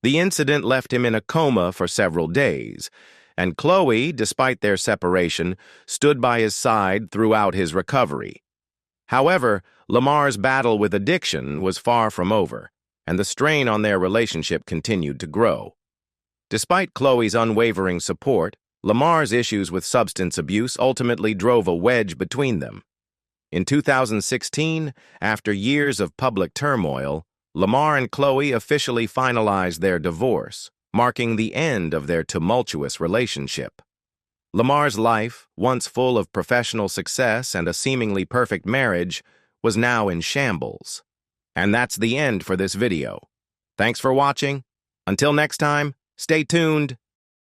The incident left him in a coma for several days, and Khloe, despite their separation, stood by his side throughout his recovery. However, Lamar's battle with addiction was far from over, and the strain on their relationship continued to grow. Despite Khloe's unwavering support, Lamar's issues with substance abuse ultimately drove a wedge between them. In 2016, after years of public turmoil, Lamar and Khloe officially finalized their divorce, marking the end of their tumultuous relationship. Lamar's life, once full of professional success and a seemingly perfect marriage, was now in shambles. And that's the end for this video. Thanks for watching. Until next time, stay tuned.